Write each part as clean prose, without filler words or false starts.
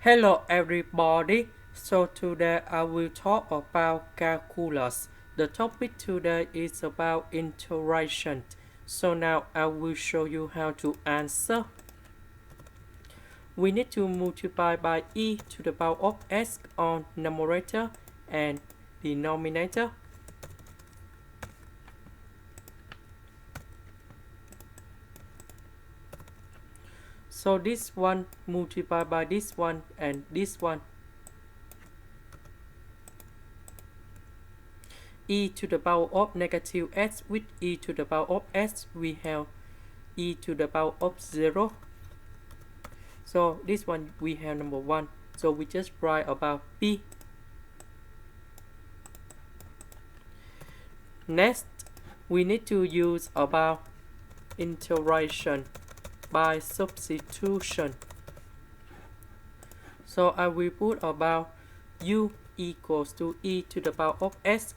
Hello everybody. So today I will talk about calculus. The topic today is about integration. So now I will show you how to answer. We need to multiply by e to the power of s on numerator and denominator. So this one multiplied by this one and this one. E to the power of negative s with e to the power of s, we have e to the power of 0. So this one we have number 1. So we just write about p. Next, we need to use about integration by substitution. So I will put about u equals to e to the power of s.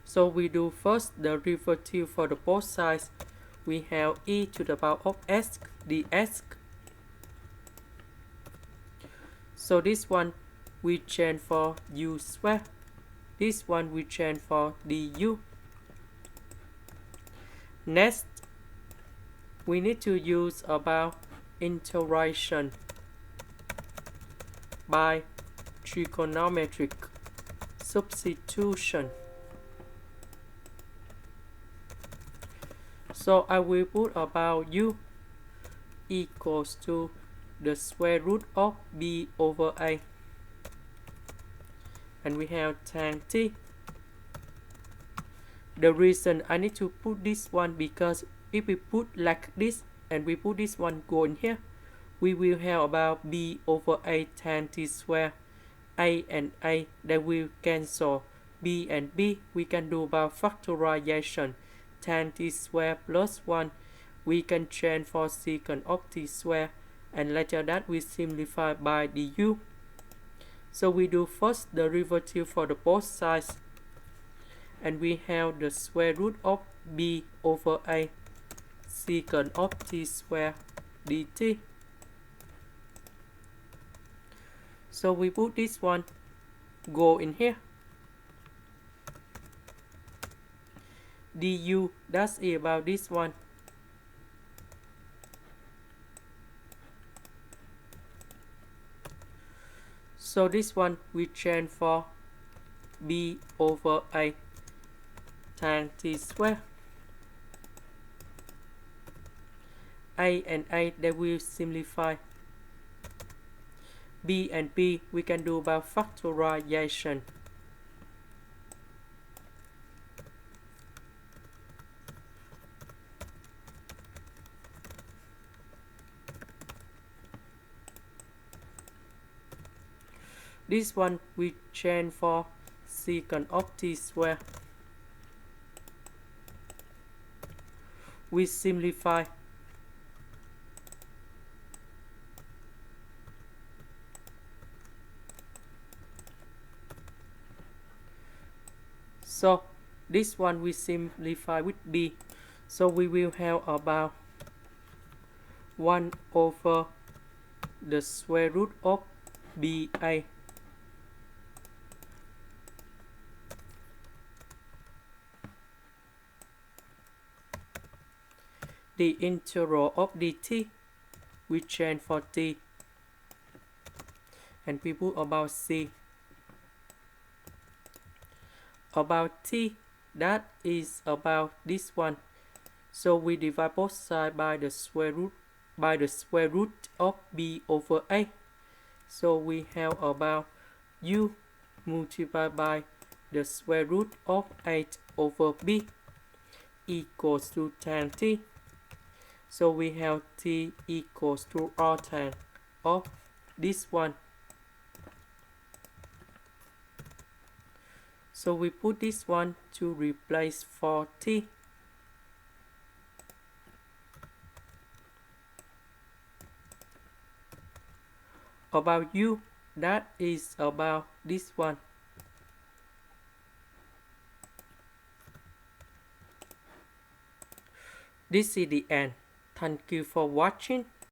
So we do first the derivative for the both sides. We have e to the power of s ds. So this one we change for u square. This one we change for du. Next, we need to use about integration by trigonometric substitution. So I will put about u equals to the square root of b over a. And we have tan t. The reason I need to put this one because if we put like this and we put this one go in here, we will have about b over a tan t square. A and a that will cancel. B and b we can do about factorization. Tan t square plus 1 we can change for secant of t square, and later that we simplify by du. So we do first the derivative for the both sides, and we have the square root of b over a secant of t square dt. So we put this one go in here. Du that's about this one. So this one we change for b over a tan t square. A and a they will simplify. B and b we can do about factorization. This one we change for secant of t square. We simplify. So this one we simplify with b. So we will have about 1 over the square root of ba. The integral of dt we change for t, and we put about c. About t that is about this one. So we divide both sides by the square root of b over a. So we have about u multiplied by the square root of 8 over b equals to tan t. So we have t equals to tan of this one. So we put this one to replace for t. About u that is about this one. This is the end. Thank you for watching.